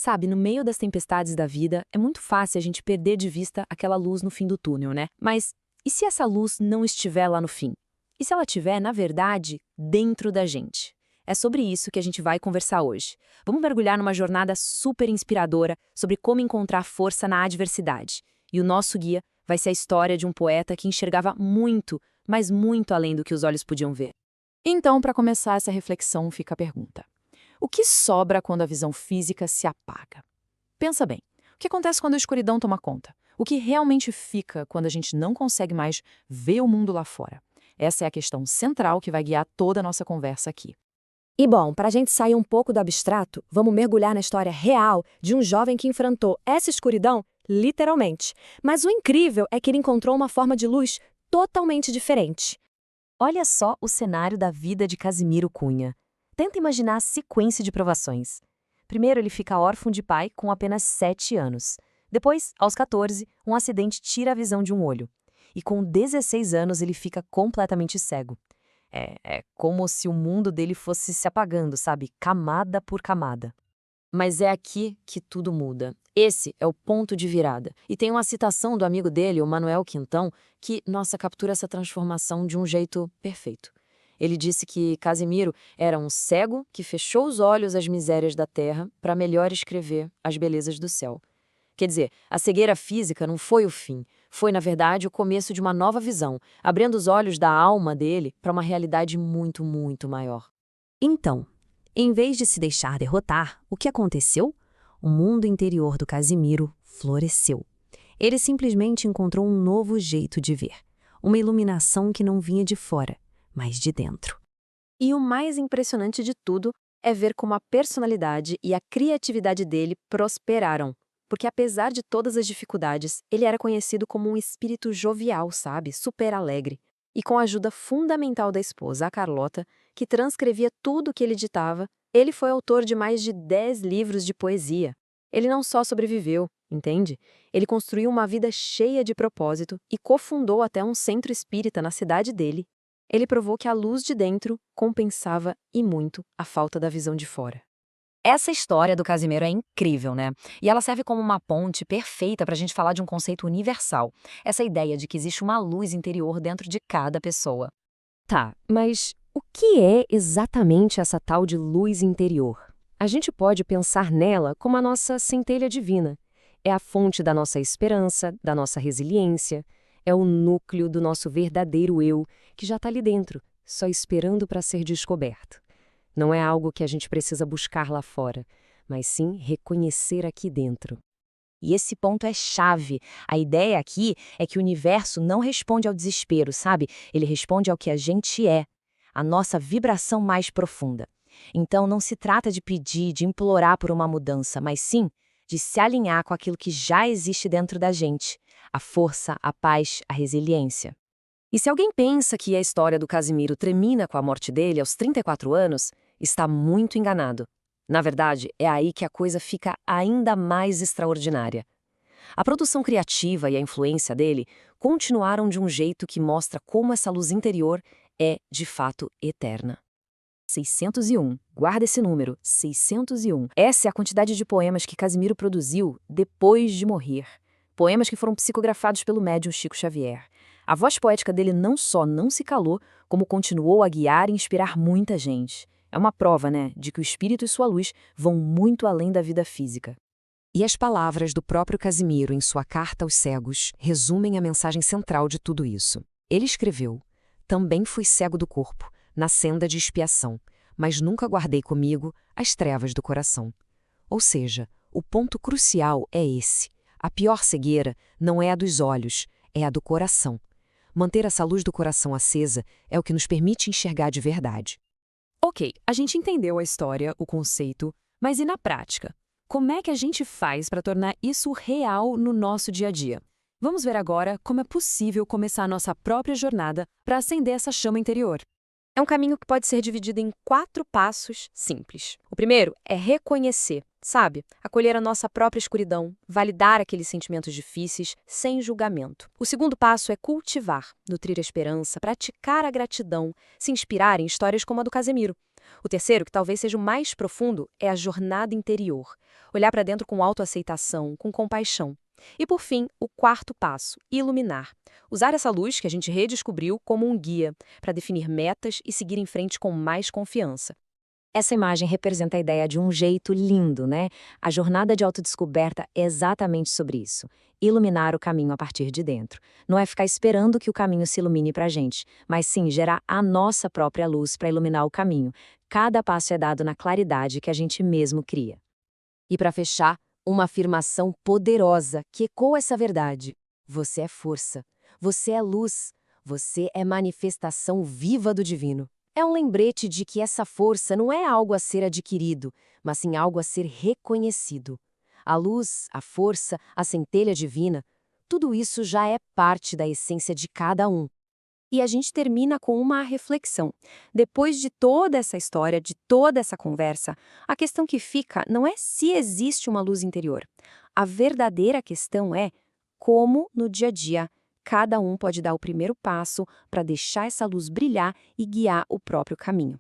Sabe, no meio das tempestades da vida, é muito fácil a gente perder de vista aquela luz no fim do túnel, né? Mas e se essa luz não estiver lá no fim? E se ela estiver, na verdade, dentro da gente? É sobre isso que a gente vai conversar hoje. Vamos mergulhar numa jornada super inspiradora sobre como encontrar força na adversidade. E o nosso guia vai ser a história de um poeta que enxergava muito, mas muito além do que os olhos podiam ver. Então, para começar essa reflexão, fica a pergunta: o que sobra quando a visão física se apaga? Pensa bem, o que acontece quando a escuridão toma conta? O que realmente fica quando a gente não consegue mais ver o mundo lá fora? Essa é a questão central que vai guiar toda a nossa conversa aqui. E bom, para a gente sair um pouco do abstrato, vamos mergulhar na história real de um jovem que enfrentou essa escuridão, literalmente. Mas o incrível é que ele encontrou uma forma de luz totalmente diferente. Olha só o cenário da vida de Casimiro Cunha. Tenta imaginar a sequência de provações. Primeiro, ele fica órfão de pai com apenas 7 anos. Depois, aos 14, um acidente tira a visão de um olho. E com 16 anos, ele fica completamente cego. É como se o mundo dele fosse se apagando, sabe? Camada por camada. Mas é aqui que tudo muda. Esse é o ponto de virada. E tem uma citação do amigo dele, o Manuel Quintão, que, nossa, captura essa transformação de um jeito perfeito. Ele disse que Casimiro era um cego que fechou os olhos às misérias da terra para melhor escrever as belezas do céu. Quer dizer, a cegueira física não foi o fim, foi, na verdade, o começo de uma nova visão, abrindo os olhos da alma dele para uma realidade muito, muito maior. Então, em vez de se deixar derrotar, o que aconteceu? O mundo interior do Casimiro floresceu. Ele simplesmente encontrou um novo jeito de ver, uma iluminação que não vinha de fora, mas de dentro. E o mais impressionante de tudo é ver como a personalidade e a criatividade dele prosperaram. Porque apesar de todas as dificuldades, ele era conhecido como um espírito jovial, sabe? Super alegre. E com a ajuda fundamental da esposa, a Carlota, que transcrevia tudo o que ele ditava, ele foi autor de mais de 10 livros de poesia. Ele não só sobreviveu, entende? Ele construiu uma vida cheia de propósito e cofundou até um centro espírita na cidade dele. Ele provou que a luz de dentro compensava e muito a falta da visão de fora. Essa história do Casimiro é incrível, né? E ela serve como uma ponte perfeita para a gente falar de um conceito universal. Essa ideia de que existe uma luz interior dentro de cada pessoa. Tá, mas o que é exatamente essa tal de luz interior? A gente pode pensar nela como a nossa centelha divina. É a fonte da nossa esperança, da nossa resiliência. É o núcleo do nosso verdadeiro eu, que já está ali dentro, só esperando para ser descoberto. Não é algo que a gente precisa buscar lá fora, mas sim reconhecer aqui dentro. E esse ponto é chave. A ideia aqui é que o universo não responde ao desespero, sabe? Ele responde ao que a gente é, a nossa vibração mais profunda. Então não se trata de pedir, de implorar por uma mudança, mas sim de se alinhar com aquilo que já existe dentro da gente, a força, a paz, a resiliência. E se alguém pensa que a história do Casimiro termina com a morte dele aos 34 anos, está muito enganado. Na verdade, é aí que a coisa fica ainda mais extraordinária. A produção criativa e a influência dele continuaram de um jeito que mostra como essa luz interior é, de fato, eterna. 601. Guarda esse número, 601. Essa é a quantidade de poemas que Casimiro produziu depois de morrer. Poemas que foram psicografados pelo médium Chico Xavier. A voz poética dele não só não se calou, como continuou a guiar e inspirar muita gente. É uma prova, né, de que o espírito e sua luz vão muito além da vida física. E as palavras do próprio Casimiro em sua carta aos cegos resumem a mensagem central de tudo isso. Ele escreveu: "Também fui cego do corpo, na senda de expiação, mas nunca guardei comigo as trevas do coração." Ou seja, o ponto crucial é esse. A pior cegueira não é a dos olhos, é a do coração. Manter essa luz do coração acesa é o que nos permite enxergar de verdade. Ok, a gente entendeu a história, o conceito, mas e na prática? Como é que a gente faz para tornar isso real no nosso dia a dia? Vamos ver agora como é possível começar a nossa própria jornada para acender essa chama interior. É um caminho que pode ser dividido em 4 passos simples. O primeiro é reconhecer, sabe? Acolher a nossa própria escuridão, validar aqueles sentimentos difíceis sem julgamento. O segundo passo é cultivar, nutrir a esperança, praticar a gratidão, se inspirar em histórias como a do Casimiro. O terceiro, que talvez seja o mais profundo, é a jornada interior. Olhar para dentro com autoaceitação, com compaixão. E por fim, o quarto passo, iluminar. Usar essa luz que a gente redescobriu como um guia para definir metas e seguir em frente com mais confiança. Essa imagem representa a ideia de um jeito lindo, né? A jornada de autodescoberta é exatamente sobre isso. Iluminar o caminho a partir de dentro. Não é ficar esperando que o caminho se ilumine pra gente, mas sim gerar a nossa própria luz para iluminar o caminho. Cada passo é dado na claridade que a gente mesmo cria. E para fechar, uma afirmação poderosa que ecoa essa verdade. Você é força. Você é luz. Você é manifestação viva do divino. É um lembrete de que essa força não é algo a ser adquirido, mas sim algo a ser reconhecido. A luz, a força, a centelha divina, tudo isso já é parte da essência de cada um. E a gente termina com uma reflexão. Depois de toda essa história, de toda essa conversa, a questão que fica não é se existe uma luz interior. A verdadeira questão é como, no dia a dia, cada um pode dar o primeiro passo para deixar essa luz brilhar e guiar o próprio caminho.